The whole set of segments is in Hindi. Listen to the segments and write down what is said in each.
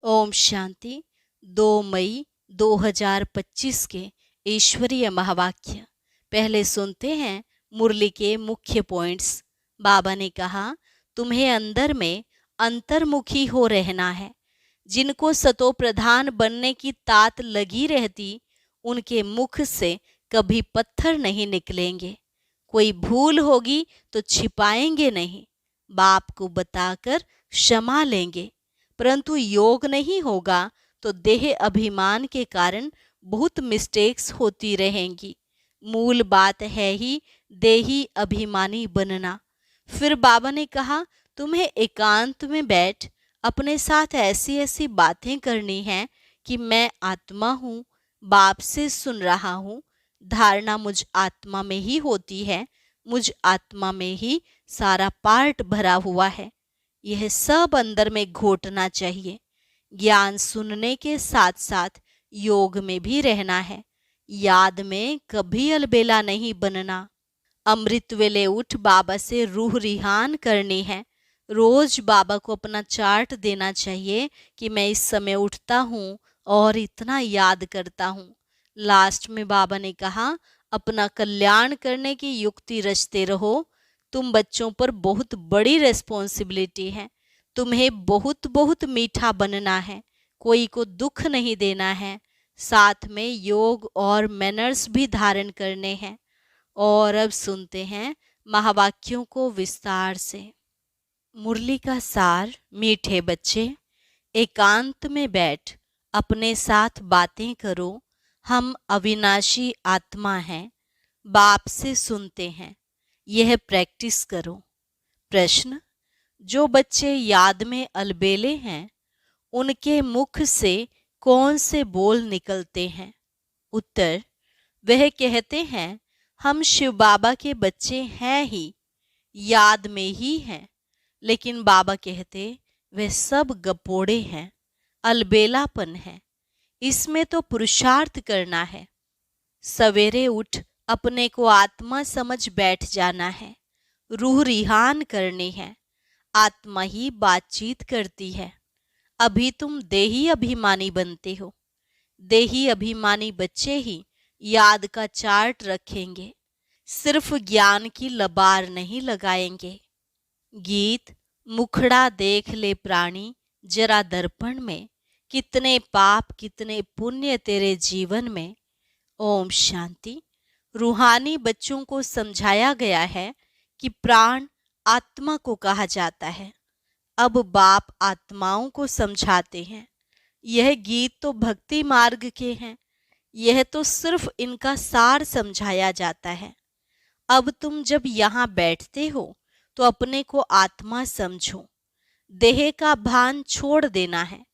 ओम शांति। 2 मई 2025 के ईश्वरीय महावाक्य। पहले सुनते हैं मुरली के मुख्य पॉइंट्स। बाबा ने कहा, तुम्हें अंदर में अंतर्मुखी हो रहना है। जिनको सतो प्रधान बनने की तात लगी रहती, उनके मुख से कभी पत्थर नहीं निकलेंगे। कोई भूल होगी तो छिपाएंगे नहीं, बाप को बताकर क्षमा लेंगे। परंतु योग नहीं होगा तो देह अभिमान के कारण बहुत मिस्टेक्स होती रहेंगी। मूल बात है ही देही अभिमानी बनना। फिर बाबा ने कहा, तुम्हें एकांत में बैठ अपने साथ ऐसी ऐसी बातें करनी हैं कि मैं आत्मा हूँ, बाप से सुन रहा हूँ। धारणा मुझ आत्मा में ही होती है, मुझ आत्मा में ही सारा पार्ट भरा हुआ है। यह सब अंदर में घोटना चाहिए। ज्ञान सुनने के साथ साथ योग में भी रहना है। याद में कभी अलबेला नहीं बनना। अमृत वेले उठ बाबा से रूह रिहान करनी है। रोज बाबा को अपना चार्ट देना चाहिए कि मैं इस समय उठता हूँ और इतना याद करता हूँ। लास्ट में बाबा ने कहा, अपना कल्याण करने की युक्ति रचते रहो। तुम बच्चों पर बहुत बड़ी रिस्पॉन्सिबिलिटी है। तुम्हें बहुत बहुत मीठा बनना है, कोई को दुख नहीं देना है। साथ में योग और मैनर्स भी धारण करने हैं। और अब सुनते हैं महावाक्यों को विस्तार से। मुरली का सार। मीठे बच्चे, एकांत में बैठ अपने साथ बातें करो। हम अविनाशी आत्मा हैं, बाप से सुनते हैं, यह प्रैक्टिस करो। प्रश्न, जो बच्चे याद में अलबेले हैं, उनके मुख से कौन से बोल निकलते हैं? उत्तर, वह कहते हैं, हम शिव बाबा के बच्चे हैं ही, याद में ही हैं। लेकिन बाबा कहते, वे सब गपोड़े हैं, अलबेलापन है, इसमें तो पुरुषार्थ करना है। सवेरे उठ अपने को आत्मा समझ बैठ जाना है। रूह रिहान करनी है। आत्मा ही बातचीत करती है। अभी तुम देही अभिमानी बनते हो। देही अभिमानी बच्चे ही याद का चार्ट रखेंगे, सिर्फ ज्ञान की लबार नहीं लगाएंगे। गीत, मुखड़ा देख ले प्राणी जरा दर्पण में, कितने पाप कितने पुण्य तेरे जीवन में। ओम शांति। रूहानी बच्चों को समझाया गया है कि प्राण आत्मा को कहा जाता है। अब बाप आत्माओं को समझाते हैं। यह गीत तो भक्ति मार्ग के हैं, यह तो सिर्फ इनका सार समझाया जाता है। अब तुम जब यहाँ बैठते हो तो अपने को आत्मा समझो। देह का भान छोड़ देना है।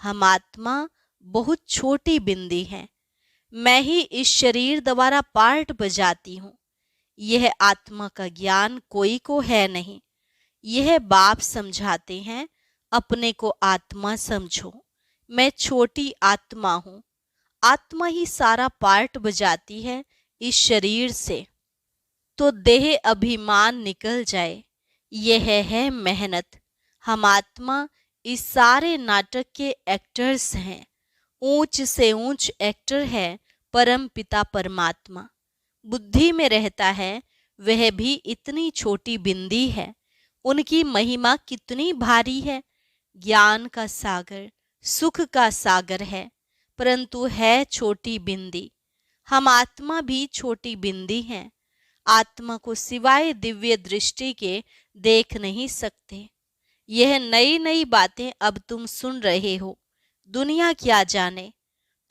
हम आत्मा बहुत छोटी बिंदी हैं। मैं ही इस शरीर द्वारा पार्ट बजाती हूँ। यह आत्मा का ज्ञान कोई को है नहीं। यह बाप समझाते हैं, अपने को आत्मा समझो। मैं छोटी आत्मा हूँ। आत्मा ही सारा पार्ट बजाती है इस शरीर से, तो देह अभिमान निकल जाए। यह है मेहनत। हम आत्मा इस सारे नाटक के एक्टर्स हैं। ऊंच से ऊंच एक्टर है परम पिता परमात्मा। बुद्धि में रहता है, वह भी इतनी छोटी बिंदी है। उनकी महिमा कितनी भारी है। ज्ञान का सागर, सुख का सागर है, परंतु है छोटी बिंदी। हम आत्मा भी छोटी बिंदी हैं। आत्मा को सिवाय दिव्य दृष्टि के देख नहीं सकते। यह नई नई बातें अब तुम सुन रहे हो। दुनिया क्या जाने,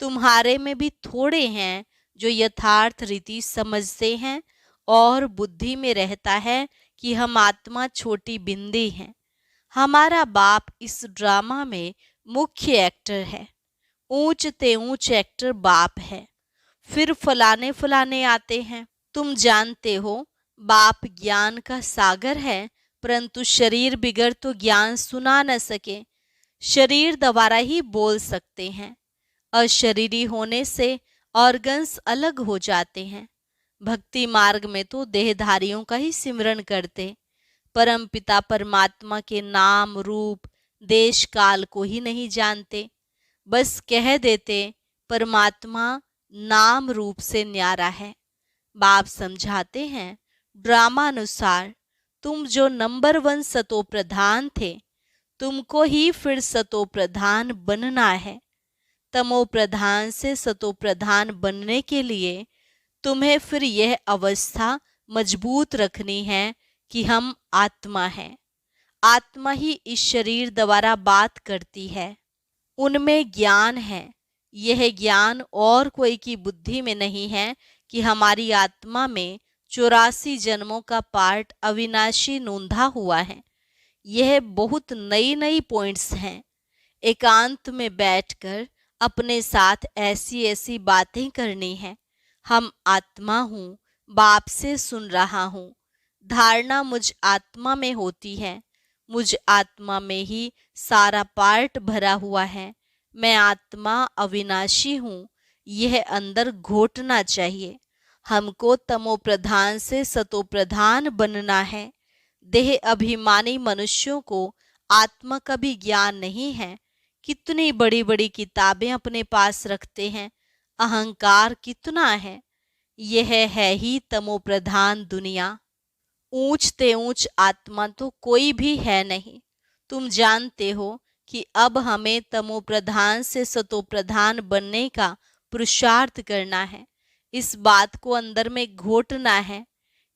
तुम्हारे में भी थोड़े हैं जो यथार्थ रीति समझते हैं और बुद्धि में रहता है कि हम आत्मा छोटी बिंदी हैं। हमारा बाप इस ड्रामा में मुख्य एक्टर है। ऊंच ते ऊंच एक्टर बाप है। फिर फलाने फलाने आते हैं। तुम जानते हो, बाप ज्ञान का सागर है, परंतु शरीर बिगड़ तो ज्ञान सुना न सके। शरीर द्वारा ही बोल सकते हैं। अशरीरी होने से ऑर्गन्स अलग हो जाते हैं। भक्ति मार्ग में तो देहधारियों का ही सिमरन करते। परम पिता परमात्मा के नाम रूप देश काल को ही नहीं जानते, बस कह देते परमात्मा नाम रूप से न्यारा है। बाप समझाते हैं ड्रामा अनुसार तुम जो नंबर 1 सतो प्रधान थे, तुमको ही फिर सतो प्रधान बनना है। तमो प्रधान से सतो प्रधान बनने के लिए तुम्हें फिर यह अवस्था मजबूत रखनी है कि हम आत्मा हैं। आत्मा ही इस शरीर द्वारा बात करती है, उनमें ज्ञान है। यह ज्ञान और कोई की बुद्धि में नहीं है कि हमारी आत्मा में 84 जन्मों का पार्ट अविनाशी नोंधा हुआ है। यह बहुत नई नई पॉइंट्स हैं। एकांत में बैठकर अपने साथ ऐसी ऐसी बातें करनी है। हम आत्मा हूँ, बाप से सुन रहा हूँ। धारणा मुझ आत्मा में होती है, मुझ आत्मा में ही सारा पार्ट भरा हुआ है। मैं आत्मा अविनाशी हूँ, यह अंदर घोटना चाहिए। हमको तमो प्रधान से सतो प्रधान बनना है। देह अभिमानी मनुष्यों को आत्मा का भी ज्ञान नहीं है। कितनी बड़ी बड़ी किताबें अपने पास रखते हैं, अहंकार कितना है। यह है ही तमो प्रधान दुनिया। ऊंच ते ऊंच आत्मा तो कोई भी है नहीं। तुम जानते हो कि अब हमें तमो प्रधान से सतो प्रधान बनने का पुरुषार्थ करना है। इस बात को अंदर में घोटना है।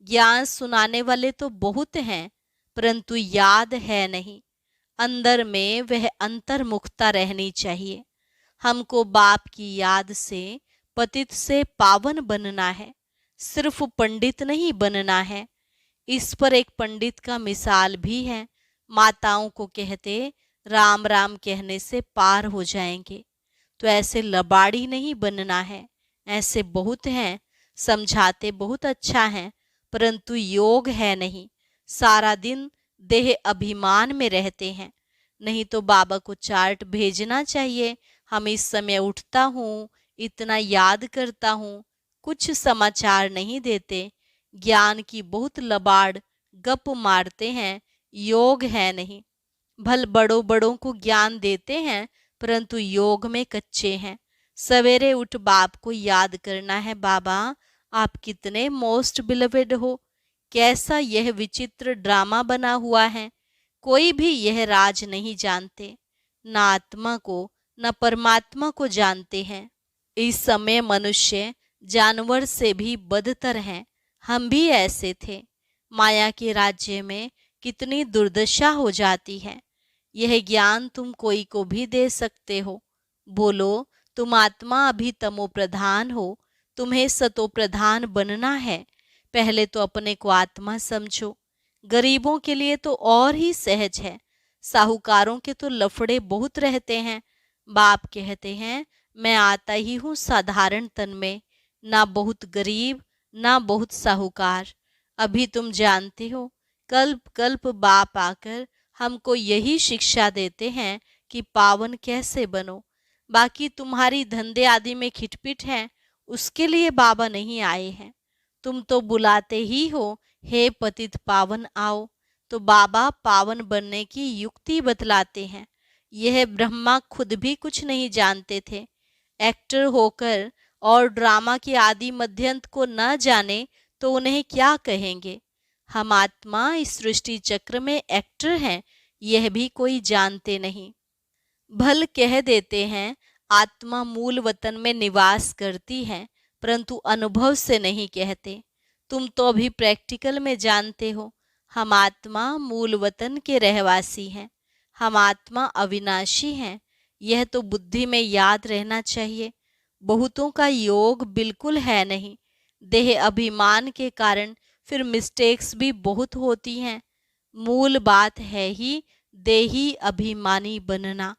ज्ञान सुनाने वाले तो बहुत हैं, परंतु याद है नहीं। अंदर में वह अंतर्मुखता रहनी चाहिए। हमको बाप की याद से पतित से पावन बनना है, सिर्फ पंडित नहीं बनना है। इस पर एक पंडित का मिसाल भी है। माताओं को कहते राम राम कहने से पार हो जाएंगे, तो ऐसे लबाड़ी नहीं बनना है। ऐसे बहुत हैं, समझाते बहुत अच्छा है, परंतु योग है नहीं। सारा दिन देह अभिमान में रहते हैं। नहीं तो बाबा को चार्ट भेजना चाहिए, हम इस समय उठता हूँ, इतना याद करता हूँ। कुछ समाचार नहीं देते। ज्ञान की बहुत लबाड़ गप मारते हैं, योग है नहीं। भल बड़ों बड़ों को ज्ञान देते हैं, परंतु योग में कच्चे हैं। सवेरे उठ बाप को याद करना है, बाबा आप कितने मोस्ट बिलवेड हो। कैसा यह विचित्र ड्रामा बना हुआ है। कोई भी यह राज नहीं जानते, ना आत्मा को न परमात्मा को जानते हैं। इस समय मनुष्य जानवर से भी बदतर हैं। हम भी ऐसे थे। माया के राज्य में कितनी दुर्दशा हो जाती है। यह ज्ञान तुम कोई को भी दे सकते हो। बोलो तुम आत्मा अभी तमो प्रधान हो, तुम्हें सतो प्रधान बनना है। पहले तो अपने को आत्मा समझो। गरीबों के लिए तो और ही सहज है। साहूकारों के तो लफड़े बहुत रहते हैं। बाप कहते हैं मैं आता ही हूँ साधारण तन में, ना बहुत गरीब ना बहुत साहूकार। अभी तुम जानते हो, कल्प कल्प बाप आकर हमको यही शिक्षा देते हैं कि पावन कैसे बनो। बाकी तुम्हारी धंधे आदि में खिटपिट है, उसके लिए बाबा नहीं आए हैं। तुम तो बुलाते ही हो, हे पतित पावन आओ, तो बाबा पावन बनने की युक्ति बतलाते हैं। यह ब्रह्मा खुद भी कुछ नहीं जानते थे। एक्टर होकर और ड्रामा के आदि मध्यंत को न जाने तो उन्हें क्या कहेंगे। हम आत्मा इस सृष्टि चक्र में एक्टर हैं, यह भी कोई जानते नहीं। भल कह देते हैं आत्मा मूल वतन में निवास करती है, परंतु अनुभव से नहीं कहते। तुम तो अभी प्रैक्टिकल में जानते हो, हम आत्मा मूल वतन के रहवासी हैं। हम आत्मा अविनाशी हैं, यह तो बुद्धि में याद रहना चाहिए। बहुतों का योग बिल्कुल है नहीं। देह अभिमान के कारण फिर मिस्टेक्स भी बहुत होती हैं। मूल बात है ही देही अभिमानी बनना।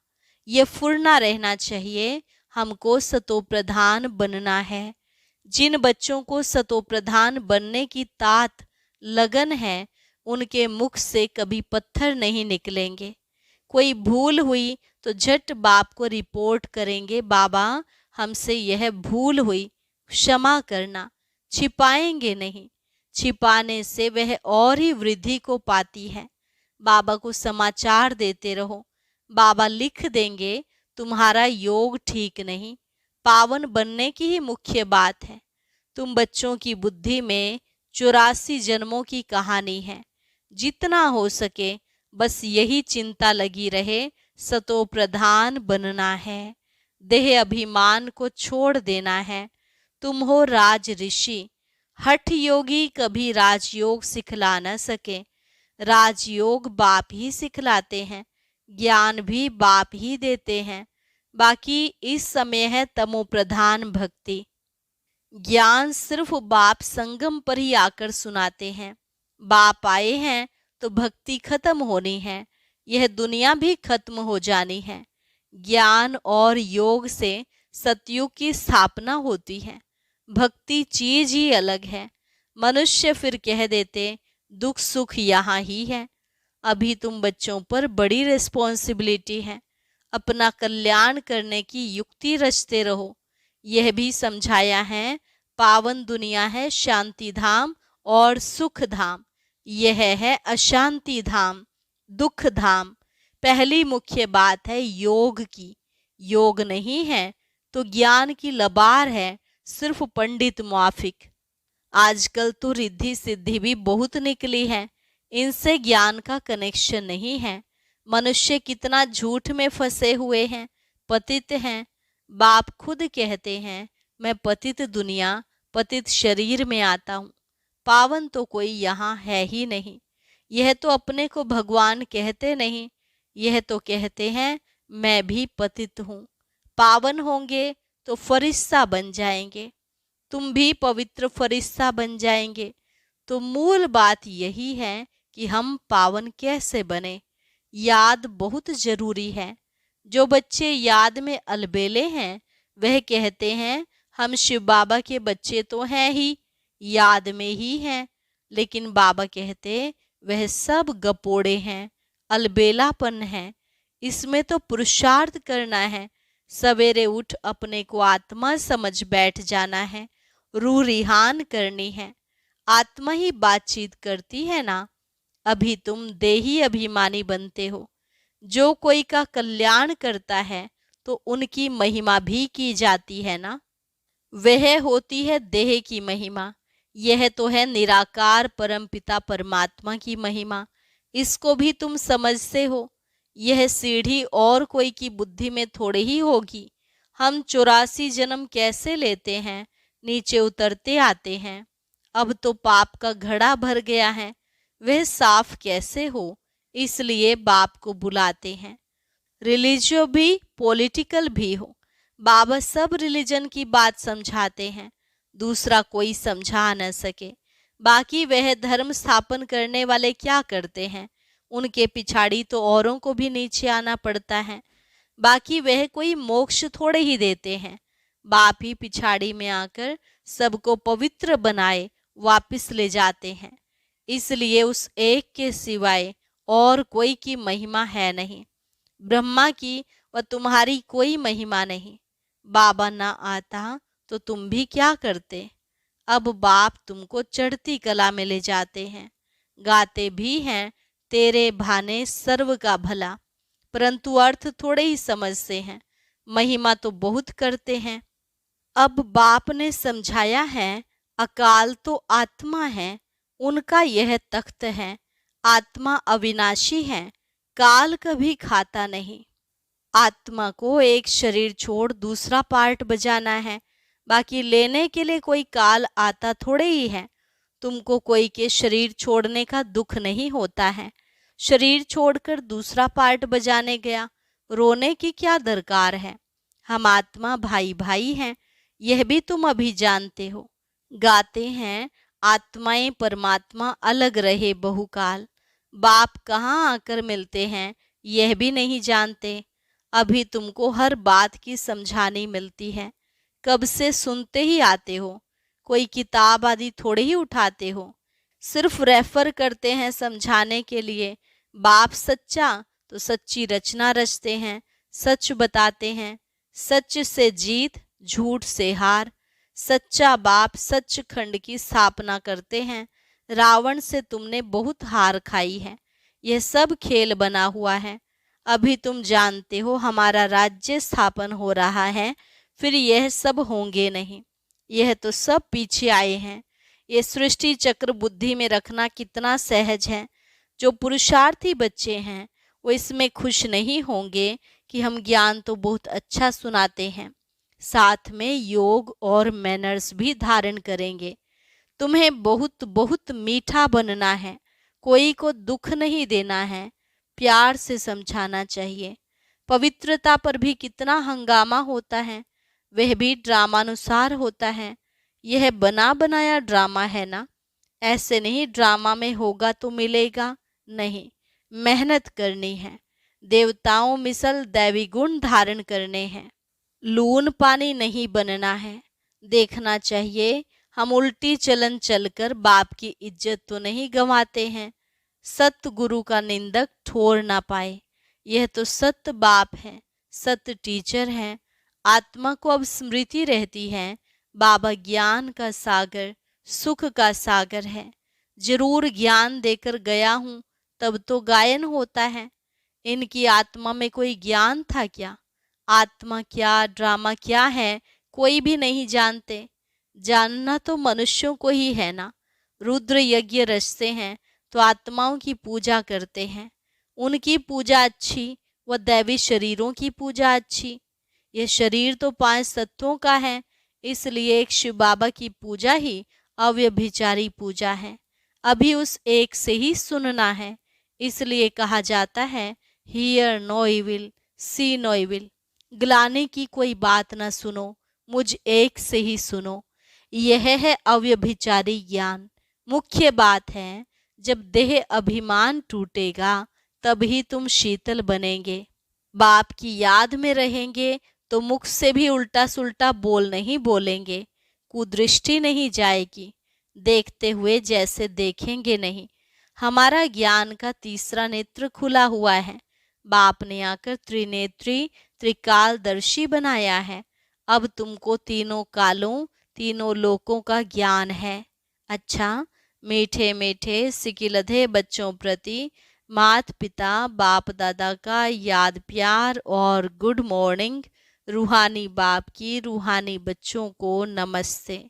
ये फुरना रहना चाहिए। हमको सतो प्रधान बनना है। जिन बच्चों को सतो प्रधान बनने की तात लगन है, उनके मुख से कभी पत्थर नहीं निकलेंगे। कोई भूल हुई तो झट बाप को रिपोर्ट करेंगे, बाबा हमसे यह भूल हुई, क्षमा करना। छिपाएंगे नहीं, छिपाने से वह और ही वृद्धि को पाती है। बाबा को समाचार देते रहो। बाबा लिख देंगे तुम्हारा योग ठीक नहीं, पावन बनने की ही मुख्य बात है। तुम बच्चों की बुद्धि में 84 जन्मों की कहानी है। जितना हो सके बस यही चिंता लगी रहे, सतो प्रधान बनना है, देह अभिमान को छोड़ देना है। तुम हो राज ऋषि, हठ योगी कभी राजयोग सिखला न सके। राजयोग बाप ही सिखलाते हैं, ज्ञान भी बाप ही देते हैं। बाकी इस समय है तमो प्रधान भक्ति। ज्ञान सिर्फ बाप संगम पर ही आकर सुनाते हैं। बाप आए हैं तो भक्ति खत्म होनी है, यह दुनिया भी खत्म हो जानी है। ज्ञान और योग से सतयुग की स्थापना होती है। भक्ति चीज ही अलग है। मनुष्य फिर कह देते दुख सुख यहाँ ही है। अभी तुम बच्चों पर बड़ी रिस्पॉन्सिबिलिटी है। अपना कल्याण करने की युक्ति रचते रहो। यह भी समझाया है पावन दुनिया है शांति धाम और सुख धाम, यह है अशांति धाम, दुख धाम। पहली मुख्य बात है योग की। योग नहीं है तो ज्ञान की लबार है, सिर्फ पंडित मुआफिक। आजकल तो रिद्धि सिद्धि भी बहुत निकली है, इनसे ज्ञान का कनेक्शन नहीं है। मनुष्य कितना झूठ में फंसे हुए हैं, पतित हैं। बाप खुद कहते हैं मैं पतित दुनिया, पतित शरीर में आता हूँ। पावन तो कोई यहाँ है ही नहीं। यह तो अपने को भगवान कहते नहीं, यह तो कहते हैं मैं भी पतित हूँ। पावन होंगे तो फरिश्ता बन जाएंगे, तुम भी पवित्र फरिश्ता बन जाएंगे। तो मूल बात यही है कि हम पावन कैसे बने। याद बहुत जरूरी है। जो बच्चे याद में अलबेले हैं वह कहते हैं हम शिव बाबा के बच्चे तो हैं ही, याद में ही हैं। लेकिन बाबा कहते वह सब गपोड़े हैं, अलबेलापन है। इसमें तो पुरुषार्थ करना है। सवेरे उठ अपने को आत्मा समझ बैठ जाना है, रूह रिहान करनी है। आत्मा ही बातचीत करती है ना। अभी तुम देही अभिमानी बनते हो। जो कोई का कल्याण करता है तो उनकी महिमा भी की जाती है ना। वह होती है देह की महिमा। यह तो है निराकार परमपिता परमात्मा की महिमा। इसको भी तुम समझते हो। यह सीढ़ी और कोई की बुद्धि में थोड़ी ही होगी। हम 84 जन्म कैसे लेते हैं, नीचे उतरते आते हैं। अब तो पाप का घड़ा भर गया है, वह साफ कैसे हो, इसलिए बाप को बुलाते हैं। रिलीजियो भी पॉलिटिकल भी हो, बाबा सब रिलीजन की बात समझाते हैं, दूसरा कोई समझा न सके। बाकी वह धर्म स्थापन करने वाले क्या करते हैं, उनके पिछाड़ी तो औरों को भी नीचे आना पड़ता है। बाकी वह कोई मोक्ष थोड़े ही देते हैं। बाप ही पिछाड़ी में आकर सबको पवित्र बनाए वापस ले जाते हैं। इसलिए उस एक के सिवाय और कोई की महिमा है नहीं। ब्रह्मा की व तुम्हारी कोई महिमा नहीं। बाबा ना आता तो तुम भी क्या करते। अब बाप तुमको चढ़ती कला में ले जाते हैं। गाते भी हैं तेरे भाने सर्व का भला, परंतु अर्थ थोड़े ही समझते हैं, महिमा तो बहुत करते हैं। अब बाप ने समझाया है अकाल तो आत्मा है, उनका यह तख्त है। आत्मा अविनाशी है, काल कभी खाता नहीं। आत्मा को एक शरीर छोड़ दूसरा पार्ट बजाना है, बाकी लेने के लिए कोई काल आता थोड़े ही है। तुमको कोई के शरीर छोड़ने का दुख नहीं होता है। शरीर छोड़कर दूसरा पार्ट बजाने गया, रोने की क्या दरकार है। हम आत्मा भाई भाई हैं, यह भी तुम अभी जानते हो। गाते हैं आत्माएं परमात्मा अलग रहे बहुकाल। बाप कहाँ आकर मिलते हैं यह भी नहीं जानते। अभी तुमको हर बात की समझानी मिलती है, कब से सुनते ही आते हो। कोई किताब आदि थोड़े ही उठाते हो, सिर्फ रेफर करते हैं समझाने के लिए। बाप सच्चा तो सच्ची रचना रचते हैं, सच बताते हैं। सच से जीत, झूठ से हार। सच्चा बाप सचखंड की स्थापना करते हैं। रावण से तुमने बहुत हार खाई है। यह सब खेल बना हुआ है। अभी तुम जानते हो हमारा राज्य स्थापन हो रहा है, फिर यह सब होंगे नहीं। यह तो सब पीछे आए हैं। ये सृष्टि चक्र बुद्धि में रखना कितना सहज है। जो पुरुषार्थी बच्चे हैं वो इसमें खुश नहीं होंगे कि हम ज्ञान तो बहुत अच्छा सुनाते हैं, साथ में योग और मैनर्स भी धारण करेंगे। तुम्हें बहुत बहुत मीठा बनना है, कोई को दुख नहीं देना है, प्यार से समझाना चाहिए। पवित्रता पर भी कितना हंगामा होता है, वह भी ड्रामानुसार होता है। यह बना बनाया ड्रामा है ना, ऐसे नहीं ड्रामा में होगा तो मिलेगा, नहीं, मेहनत करनी है। देवताओं मिसल दैवी गुण धारण करने हैं, लून पानी नहीं बनना है। देखना चाहिए हम उल्टी चलन चलकर बाप की इज्जत तो नहीं गंवाते हैं। सत्य गुरु का निंदक ठोर ना पाए। यह तो सत्य बाप है, सत्य टीचर है। आत्मा को अब स्मृति रहती है, बाबा ज्ञान का सागर, सुख का सागर है। जरूर ज्ञान देकर गया हूँ, तब तो गायन होता है। इनकी आत्मा में कोई ज्ञान था क्या? आत्मा क्या, ड्रामा क्या है, कोई भी नहीं जानते। जानना तो मनुष्यों को ही है ना। रुद्र यज्ञ रचते हैं तो आत्माओं की पूजा करते हैं, उनकी पूजा अच्छी व दैवी शरीरों की पूजा अच्छी। यह शरीर तो 5 तत्वों का है, इसलिए एक शिव बाबा की पूजा ही अव्यभिचारी पूजा है। अभी उस एक से ही सुनना है, इसलिए कहा जाता है hear no evil, see no evil. ग्लानि की कोई बात न सुनो, मुझ एक से ही सुनो। यह है अव्यभिचारी ज्ञान। मुख्य बात है जब देह अभिमान टूटेगा तभी तुम शीतल बनेंगे। बाप की याद में रहेंगे तो मुख से भी उल्टा सुल्टा बोल नहीं बोलेंगे, कुदृष्टि नहीं जाएगी, देखते हुए जैसे देखेंगे नहीं। हमारा ज्ञान का तीसरा नेत्र खुला हुआ है। बाप ने आकर त्रिनेत्री त्रिकालदर्शी बनाया है। अब तुमको तीनों कालों तीनों लोकों का ज्ञान है। अच्छा, मीठे मीठे सिकिलधे बच्चों प्रति माता पिता बाप दादा का याद प्यार और गुड मॉर्निंग। रूहानी बाप की रूहानी बच्चों को नमस्ते।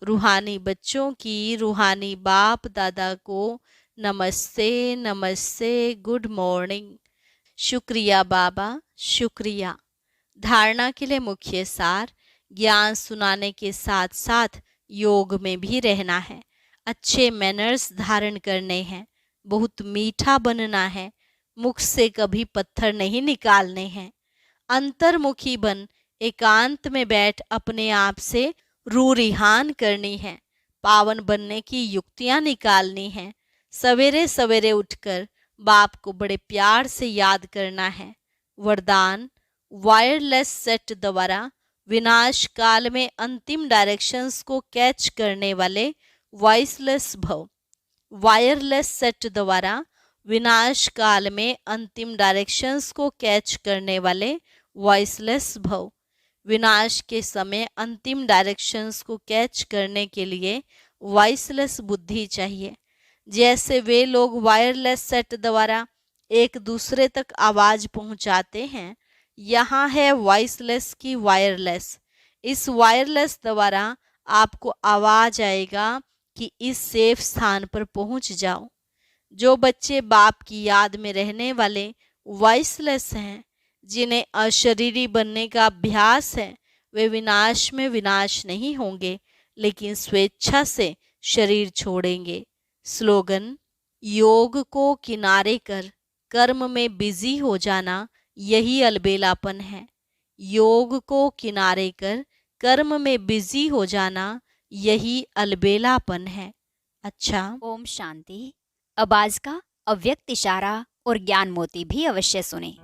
रूहानी बच्चों की रूहानी बाप दादा को नमस्ते नमस्ते, गुड मॉर्निंग। शुक्रिया बाबा, शुक्रिया। धारणा के लिए मुख्य सार, ज्ञान सुनाने के साथ साथ योग में भी रहना है, अच्छे मैनर्स धारण करने हैं, बहुत मीठा बनना है, मुख से कभी पत्थर नहीं निकालने हैं। अंतर्मुखी बन एकांत में बैठ अपने आप से रू रिहान करनी है, पावन बनने की युक्तियां निकालनी हैं। सवेरे सवेरे उठकर बाप को बड़े प्यार से याद करना है। वरदान, वायरलेस सेट द्वारा विनाश काल में अंतिम डायरेक्शंस को कैच करने वाले वॉइसलेस भव। वायरलेस सेट द्वारा विनाश काल में अंतिम डायरेक्शंस को कैच करने वाले वॉइसलेस भव। विनाश के समय अंतिम डायरेक्शंस को कैच करने के लिए वॉइसलेस बुद्धि चाहिए। जैसे वे लोग वायरलेस सेट द्वारा एक दूसरे तक आवाज पहुंचाते हैं, यहाँ है वॉइसलेस की वायरलेस। इस वायरलेस द्वारा आपको आवाज आएगा कि इस सेफ स्थान पर पहुंच जाओ। जो बच्चे बाप की याद में रहने वाले वॉइसलेस हैं, जिन्हें अशरीरी बनने का अभ्यास है, वे विनाश में विनाश नहीं होंगे, लेकिन स्वेच्छा से शरीर छोड़ेंगे। स्लोगन, योग को किनारे कर कर्म में बिजी हो जाना, यही अलबेलापन है। योग को किनारे कर कर्म में बिजी हो जाना, यही अलबेलापन है। अच्छा, ओम शांति। अब आज का अव्यक्त इशारा और ज्ञान मोती भी अवश्य सुने।